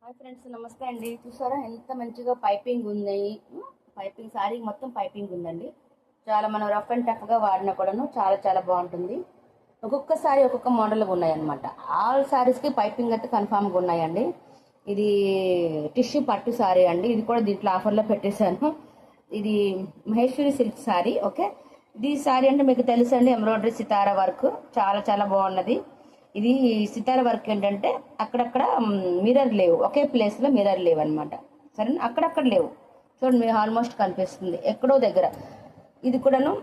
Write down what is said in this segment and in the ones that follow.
Hi friends, నమస్తే అండి. చూసారా ఎంత మంచిగా పైపింగ్ ఉన్నాయి. పైపింగ్ సారీ మొత్తం పైపింగ్ ఉందండి. చాలా మనం రఫ్ అండ్ టఫ్గా వాడినా కూడాను చాలా చాలా బాగుంటుంది. ఒక్కొక్క సారీ ఒక్కొక్క మోడల్గా ఉన్నాయన్నమాట. ఆల్ సారీస్కి పైపింగ్ అయితే కన్ఫామ్గా ఉన్నాయండి. ఇది టిష్యూ పట్టు సారీ అండి. ఇది కూడా దీంట్లో ఆఫర్లో పెట్టేశాను. ఇది మహేశ్వరి సిల్క్ సారీ. ఓకే, ఇది సారీ అంటే మీకు తెలుసండి, ఎంబ్రాయిడరీ సితారా వర్క్ చాలా చాలా బాగున్నది. ఇది సితార వర్క్ ఏంటంటే అక్కడక్కడ మిర్రర్ లేవు, ఒకే ప్లేస్లో మిర్రర్ లేవు అనమాట. సరేనా, అక్కడక్కడ లేవు. చూడండి, మీకు ఆల్మోస్ట్ కనిపిస్తుంది ఎక్కడో దగ్గర. ఇది కూడాను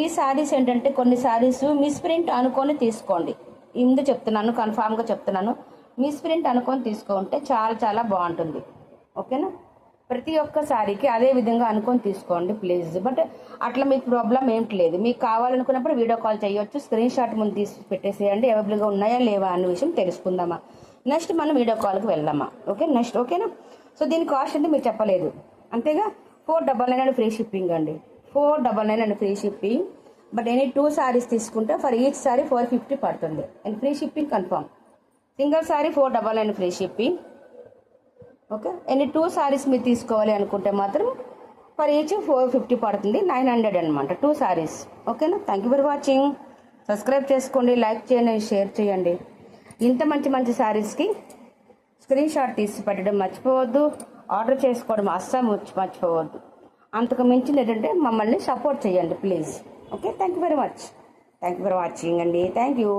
ఈ శారీస్ ఏంటంటే కొన్ని శారీస్ మిస్ప్రింట్ అనుకొని తీసుకోండి. ఈ ముందు చెప్తున్నాను, కన్ఫామ్గా చెప్తున్నాను. మిస్ప్రింట్ అనుకొని తీసుకుంటే చాలా చాలా బాగుంటుంది. ఓకేనా, ప్రతి ఒక్క సారీకి అదే విధంగా అనుకొని తీసుకోండి ప్లీజ్. బట్ అట్లా మీకు ప్రాబ్లం ఏంటి లేదు. మీకు కావాలనుకున్నప్పుడు వీడియో కాల్ చేయొచ్చు, స్క్రీన్ షాట్ ముందు తీసి పెట్టేసేయండి. అవైలబుల్గా ఉన్నాయా లేవా అనే విషయం తెలుసుకుందామా. నెక్స్ట్ మనం వీడియో కాల్కి వెళ్దామా. ఓకే, నెక్స్ట్ ఓకేనా. సో దీని కాస్ట్ అంటే మీరు చెప్పలేదు అంతేగా. 499 ఫ్రీ షిప్పింగ్ అండి. 499 free shipping. But any 2 saris తీసుకుంటే ఫర్ ఈచ్ సారీ 450 పడుతుంది. And free shipping confirm. Single sorry 499 free shipping. Okay, ఎన్ని 2 సారీస్ మీరు తీసుకోవాలి అనుకుంటే మాత్రం ఫర్ ఈచ్ 450 పడుతుంది. 900 అనమాట 2 సారీస్. ఓకేనా, thank you for watching. Subscribe చేసుకోండి, లైక్ చేయండి, షేర్ చేయండి. ఇంత మంచి మంచి సారీస్కి స్క్రీన్ షాట్ తీసి పెట్టడం మర్చిపోవద్దు. ఆర్డర్ చేసుకోవడం అస్సలు మర్చిపోవద్దు. అంతకు మించింది ఏంటంటే మమ్మల్ని సపోర్ట్ చేయండి please. Okay, thank you very much. Thank you for watching అండి. Thank you.